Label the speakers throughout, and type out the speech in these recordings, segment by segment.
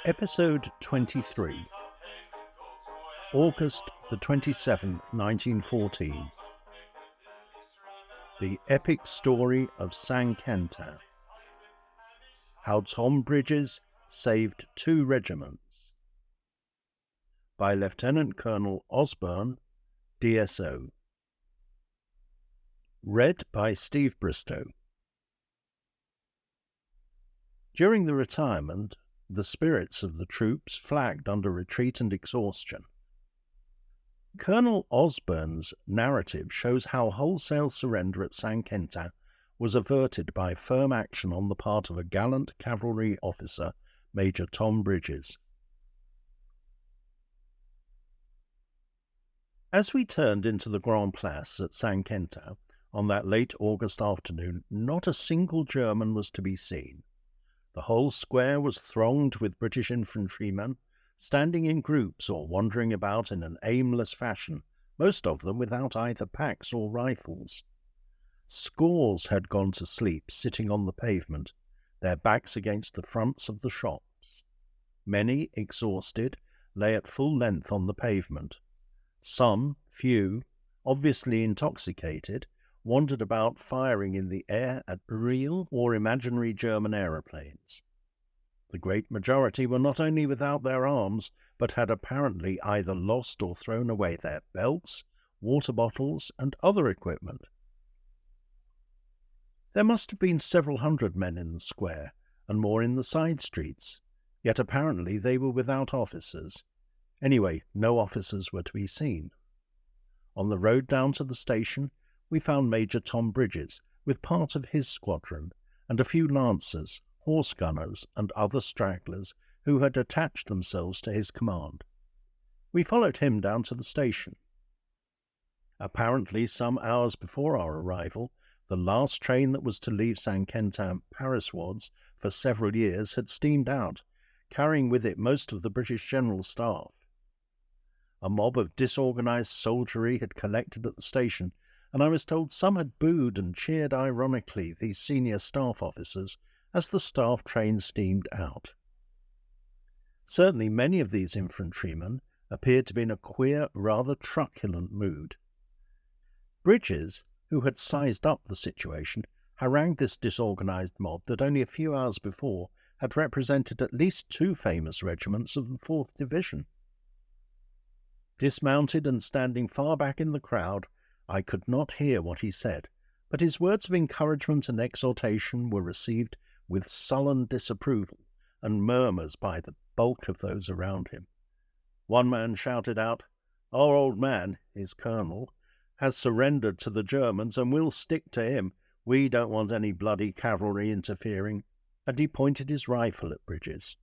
Speaker 1: Episode 23, August the 27th, 1914. The epic story of St. Quentin. How Tom Bridges saved 2 regiments. By Lt-Col Osburn, DSO. Read by Steve Bristow. During the retirement, the spirits of the troops flagged under retreat and exhaustion. Colonel Osburn's narrative shows how wholesale surrender at St. Quentin was averted by firm action on the part of a gallant cavalry officer, Major Tom Bridges. As we turned into the Grand Place at St. Quentin on that late August afternoon, not a single German was to be seen. The whole square was thronged with British infantrymen, standing in groups or wandering about in an aimless fashion, most of them without either packs or rifles. Scores had gone to sleep sitting on the pavement, their backs against the fronts of the shops. Many, exhausted, lay at full length on the pavement. Some, few, obviously intoxicated, wandered about firing in the air at real or imaginary German aeroplanes. The great majority were not only without their arms, but had apparently either lost or thrown away their belts, water bottles, and other equipment. There must have been several hundred men in the square, and more in the side streets, yet apparently they were without officers. Anyway, no officers were to be seen. On the road down to the station, we found Major Tom Bridges with part of his squadron and a few lancers, horse gunners, and other stragglers who had attached themselves to his command. We followed him down to the station. Apparently, some hours before our arrival, the last train that was to leave St. Quentin Pariswards for several years had steamed out, carrying with it most of the British General Staff. A mob of disorganized soldiery had collected at the station, and I was told some had booed and cheered ironically these senior staff officers as the staff train steamed out. Certainly many of these infantrymen appeared to be in a queer, rather truculent mood. Bridges, who had sized up the situation, harangued this disorganized mob that only a few hours before had represented at least 2 famous regiments of the 4th Division. Dismounted and standing far back in the crowd, I could not hear what he said, but his words of encouragement and exhortation were received with sullen disapproval and murmurs by the bulk of those around him. One man shouted out, "Our old man," his colonel, "has surrendered to the Germans and we'll stick to him. We don't want any bloody cavalry interfering," and he pointed his rifle at Bridges.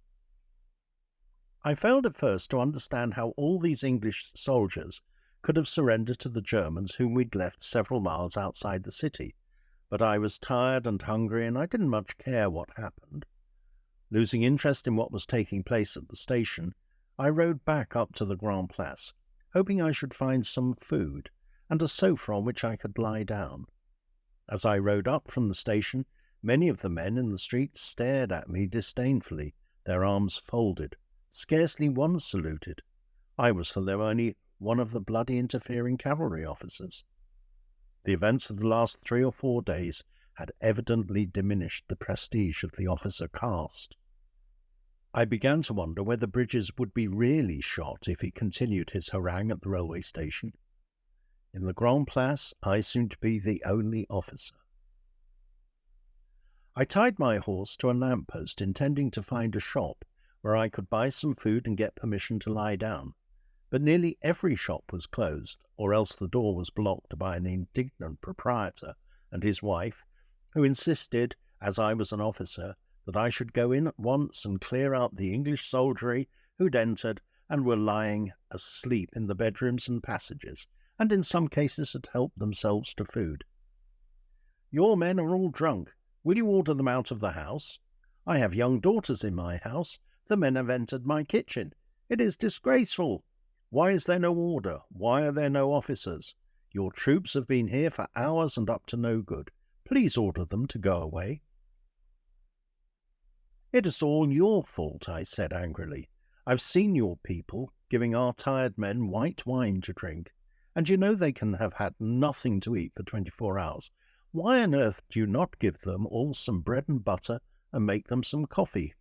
Speaker 1: I failed at first to understand how all these English soldiers could have surrendered to the Germans whom we'd left several miles outside the city, but I was tired and hungry and I didn't much care what happened. Losing interest in what was taking place at the station, I rode back up to the Grand Place, hoping I should find some food and a sofa on which I could lie down. As I rode up from the station, many of the men in the street stared at me disdainfully, their arms folded. Scarcely one saluted. I was for them only one of the bloody interfering cavalry officers. The events of the last 3 or 4 days had evidently diminished the prestige of the officer caste. I began to wonder whether Bridges would be really shot if he continued his harangue at the railway station. In the Grand Place, I seemed to be the only officer. I tied my horse to a lamp-post, intending to find a shop where I could buy some food and get permission to lie down. But nearly every shop was closed, or else the door was blocked by an indignant proprietor and his wife, who insisted, as I was an officer, that I should go in at once and clear out the English soldiery who'd entered and were lying asleep in the bedrooms and passages, and in some cases had helped themselves to food. "Your men are all drunk. Will you order them out of the house? I have young daughters in my house. The men have entered my kitchen. It is disgraceful. Why is there no order? Why are there no officers? Your troops have been here for hours and up to no good. Please order them to go away." "It is all your fault," I said angrily. "I've seen your people giving our tired men white wine to drink, and you know they can have had nothing to eat for 24 hours. Why on earth do you not give them all some bread and butter and make them some coffee?"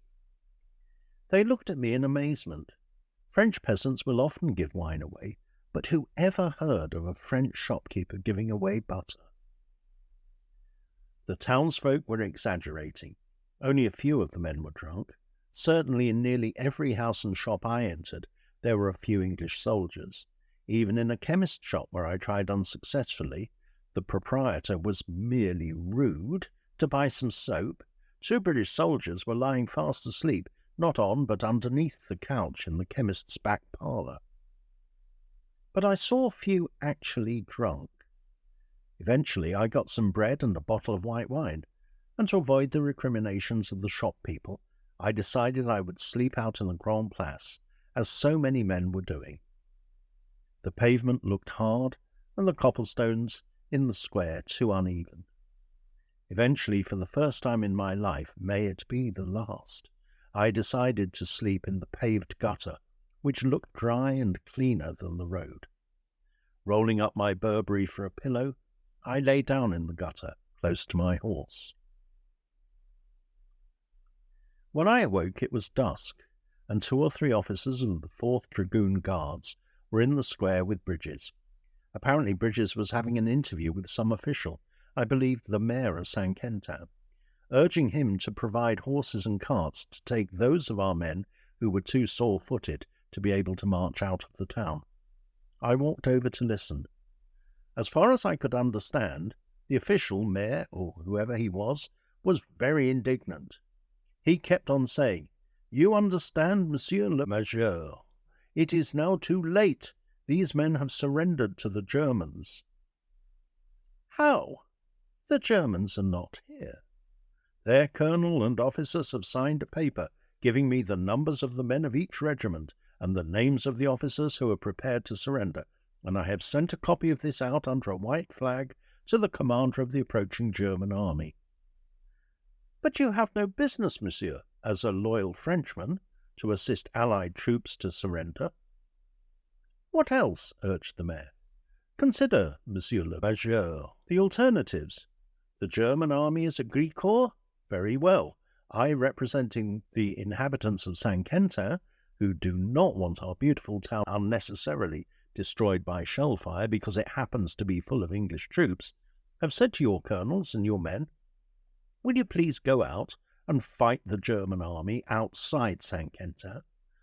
Speaker 1: They looked at me in amazement. French peasants will often give wine away, but who ever heard of a French shopkeeper giving away butter? The townsfolk were exaggerating. Only a few of the men were drunk. Certainly in nearly every house and shop I entered, there were a few English soldiers. Even in a chemist's shop where I tried unsuccessfully, the proprietor was merely rude to buy some soap. 2 British soldiers were lying fast asleep, not on but underneath the couch in the chemist's back parlour. But I saw few actually drunk. Eventually I got some bread and a bottle of white wine, and to avoid the recriminations of the shop people, I decided I would sleep out in the Grand Place, as so many men were doing. The pavement looked hard, and the cobblestones in the square too uneven. Eventually, for the first time in my life, may it be the last, I decided to sleep in the paved gutter, which looked dry and cleaner than the road. Rolling up my Burberry for a pillow, I lay down in the gutter, close to my horse. When I awoke it was dusk, and 2 or 3 officers of the 4th Dragoon Guards were in the square with Bridges. Apparently Bridges was having an interview with some official, I believe the mayor of St. Quentin, urging him to provide horses and carts to take those of our men who were too sore-footed to be able to march out of the town. I walked over to listen. As far as I could understand, the official, mayor or whoever he was very indignant. He kept on saying, "You understand, Monsieur le Major. It is now too late. These men have surrendered to the Germans." "How? The Germans are not here." "Their colonel and officers have signed a paper giving me the numbers of the men of each regiment and the names of the officers who are prepared to surrender, and I have sent a copy of this out under a white flag to the commander of the approaching German army." "But you have no business, monsieur, as a loyal Frenchman, to assist Allied troops to surrender." "What else?" urged the mayor. "Consider, Monsieur le Major, the alternatives. The German army is a Gris Corps? Very well. I, representing the inhabitants of St. Quentin, who do not want our beautiful town unnecessarily destroyed by shell fire because it happens to be full of English troops, have said to your colonels and your men, 'Will you please go out and fight the German army outside St. Quentin?'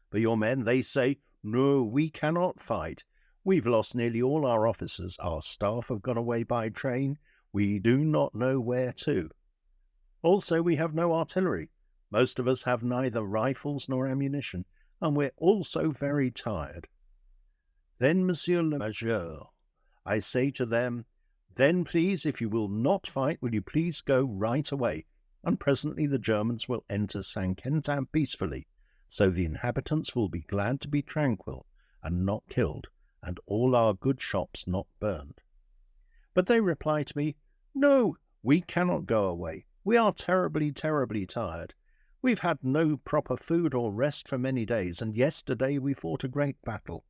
Speaker 1: But your men, they say, 'No, we cannot fight. We've lost nearly all our officers. Our staff have gone away by train. We do not know where to. Also, we have no artillery. Most of us have neither rifles nor ammunition, and we're also very tired.' Then, Monsieur le Major, I say to them, 'Then please, if you will not fight, will you please go right away, and presently the Germans will enter St. Quentin peacefully, so the inhabitants will be glad to be tranquil and not killed, and all our good shops not burned.' But they reply to me, 'No, we cannot go away. We are terribly, terribly tired. We've had no proper food or rest for many days, and yesterday we fought a great battle.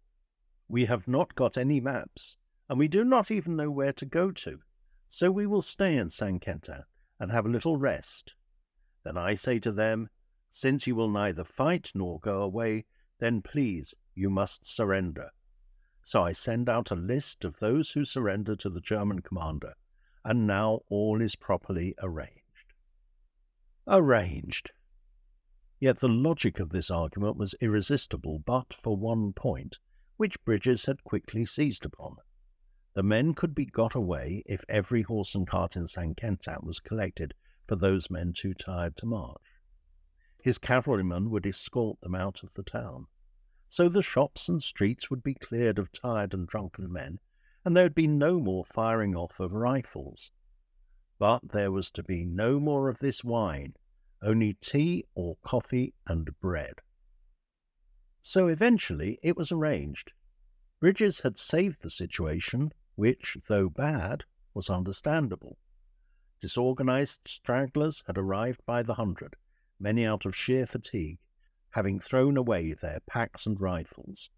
Speaker 1: We have not got any maps, and we do not even know where to go to, so we will stay in St. Quentin and have a little rest.' Then I say to them, 'Since you will neither fight nor go away, then please you must surrender.' So I send out a list of those who surrender to the German commander, and now all is properly arranged." Arranged! Yet the logic of this argument was irresistible but for one point, which Bridges had quickly seized upon. The men could be got away if every horse and cart in St. Quentin was collected for those men too tired to march. His cavalrymen would escort them out of the town. So the shops and streets would be cleared of tired and drunken men, and there would be no more firing off of rifles. But there was to be no more of this wine, only tea or coffee and bread. So eventually it was arranged. Bridges had saved the situation, which, though bad, was understandable. Disorganized stragglers had arrived by the hundred, many out of sheer fatigue, having thrown away their packs and rifles.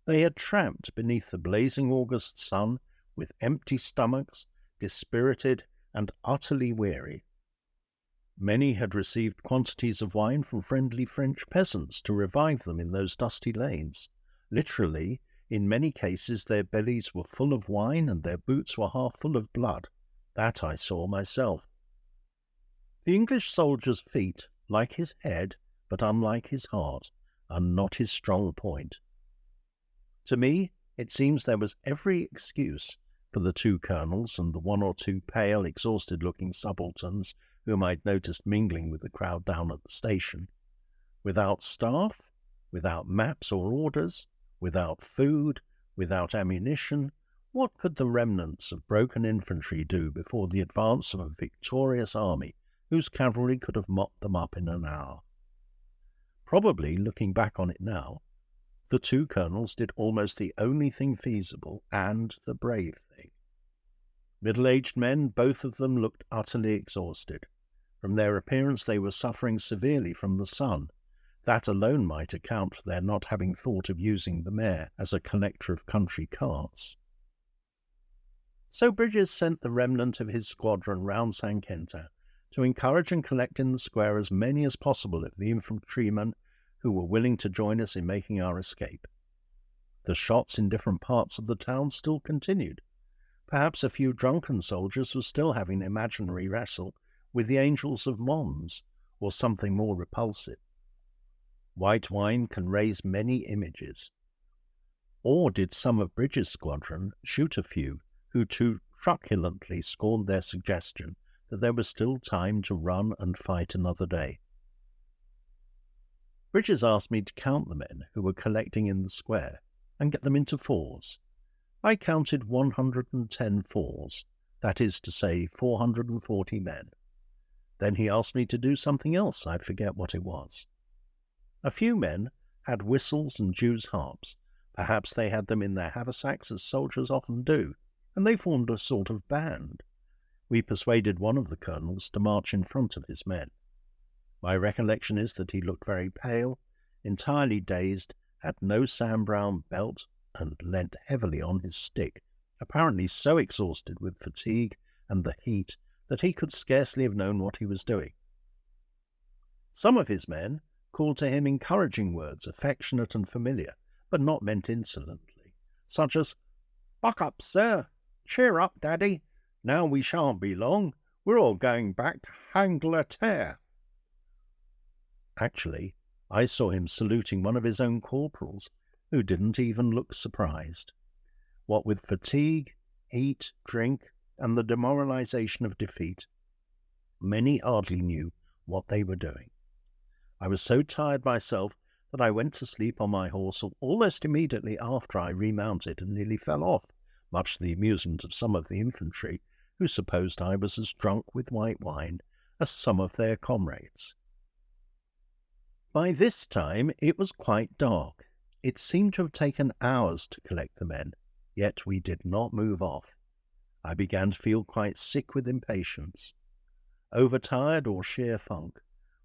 Speaker 1: They had tramped beneath the blazing August sun with empty stomachs, dispirited and utterly weary. Many had received quantities of wine from friendly French peasants to revive them in those dusty lanes. Literally, in many cases their bellies were full of wine and their boots were half full of blood. That I saw myself. The English soldier's feet, like his head, but unlike his heart, are not his strong point. To me, it seems there was every excuse for the two colonels and the one or two pale, exhausted-looking subalterns whom I'd noticed mingling with the crowd down at the station. Without staff, without maps or orders, without food, without ammunition, what could the remnants of broken infantry do before the advance of a victorious army whose cavalry could have mopped them up in an hour? Probably, looking back on it now, the two colonels did almost the only thing feasible and the brave thing. Middle-aged men, both of them looked utterly exhausted. From their appearance they were suffering severely from the sun. That alone might account for their not having thought of using the mare as a collector of country carts. So Bridges sent the remnant of his squadron round St. Quentin to encourage and collect in the square as many as possible of the infantrymen who were willing to join us in making our escape. The shots in different parts of the town still continued. Perhaps a few drunken soldiers were still having an imaginary wrestle with the angels of Mons, or something more repulsive. White wine can raise many images. Or did some of Bridges' squadron shoot a few who too truculently scorned their suggestion that there was still time to run and fight another day? Bridges asked me to count the men who were collecting in the square and get them into fours. I counted 110 fours, that is to say 440 men. Then he asked me to do something else, I forget what it was. A few men had whistles and Jews' harps. Perhaps they had them in their haversacks, as soldiers often do, and they formed a sort of band. We persuaded one of the colonels to march in front of his men. My recollection is that he looked very pale, entirely dazed, had no Sam Brown belt, and leant heavily on his stick, apparently so exhausted with fatigue and the heat that he could scarcely have known what he was doing. Some of his men called to him encouraging words, affectionate and familiar, but not meant insolently, such as, "Buck up, sir! Cheer up, Daddy! Now we shan't be long. We're all going back to Angleterre." Actually, I saw him saluting one of his own corporals, who didn't even look surprised. What with fatigue, heat, drink, and the demoralization of defeat, many hardly knew what they were doing. I was so tired myself that I went to sleep on my horse almost immediately after I remounted and nearly fell off, much to the amusement of some of the infantry, who supposed I was as drunk with white wine as some of their comrades. By this time it was quite dark. It seemed to have taken hours to collect the men, yet we did not move off. I began to feel quite sick with impatience. Overtired or sheer funk,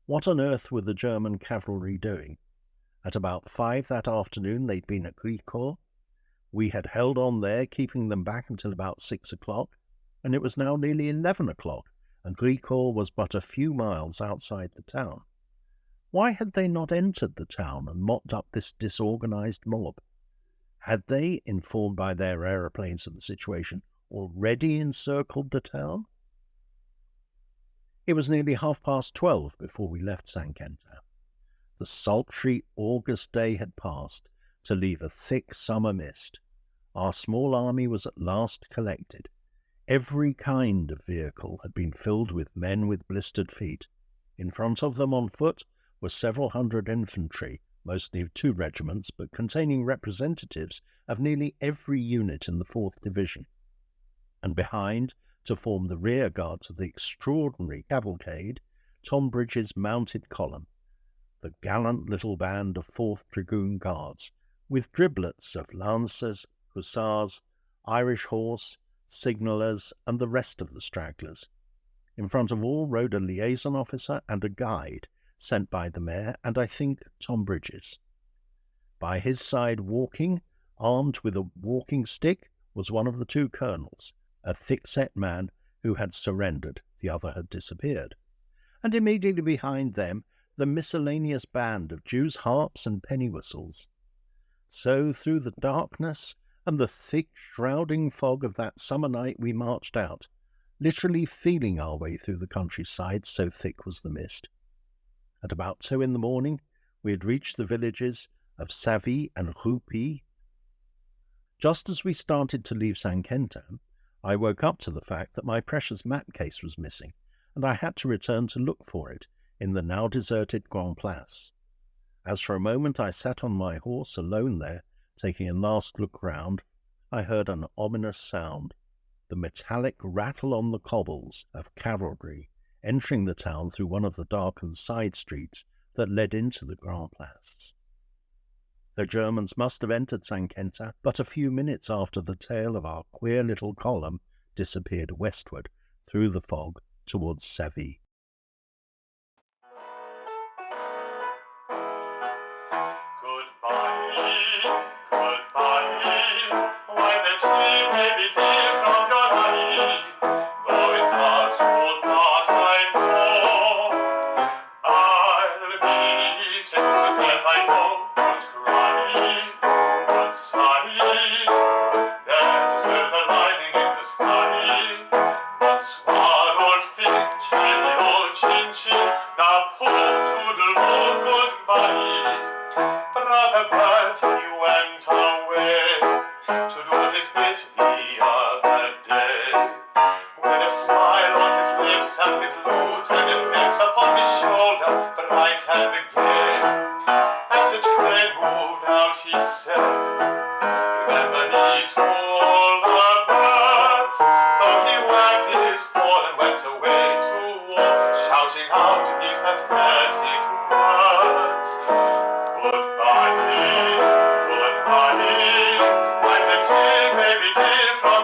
Speaker 1: what on earth were the German cavalry doing? At about 5 that afternoon they'd been at Lt-Col. We had held on there, keeping them back until about 6 o'clock, and it was now nearly 11 o'clock, and Lt-Col was but a few miles outside the town. Why had they not entered the town and mopped up this disorganized mob? Had they, informed by their aeroplanes of the situation, already encircled the town? It was nearly 12:30 before we left St. Quentin. The sultry August day had passed to leave a thick summer mist. Our small army was at last collected. Every kind of vehicle had been filled with men with blistered feet. In front of them on foot were several hundred infantry, mostly of 2 regiments, but containing representatives of nearly every unit in the 4th Division. And behind, to form the rear guard to the extraordinary cavalcade, Tom Bridges' mounted column, the gallant little band of 4th Dragoon Guards, with driblets of lancers, hussars, Irish horse, signallers, and the rest of the stragglers. In front of all rode a liaison officer and a guide, sent by the mayor and I think Tom Bridges. By his side walking, armed with a walking stick, was one of the two colonels, a thick-set man who had surrendered, the other had disappeared. And immediately behind them, the miscellaneous band of Jews' harps and penny whistles. So through the darkness and the thick, shrouding fog of that summer night we marched out, literally feeling our way through the countryside, so thick was the mist. At about 2 in the morning, we had reached the villages of Savy and Rupy. Just as we started to leave St. Quentin, I woke up to the fact that my precious map case was missing, and I had to return to look for it in the now deserted Grand Place. As for a moment I sat on my horse alone there, taking a last look round, I heard an ominous sound, the metallic rattle on the cobbles of cavalry entering the town through one of the darkened side streets that led into the Grand Place. The Germans must have entered St. Quentin but a few minutes after the tail of our queer little column disappeared westward through the fog towards Savy.
Speaker 2: Goodbye, when the day may begin from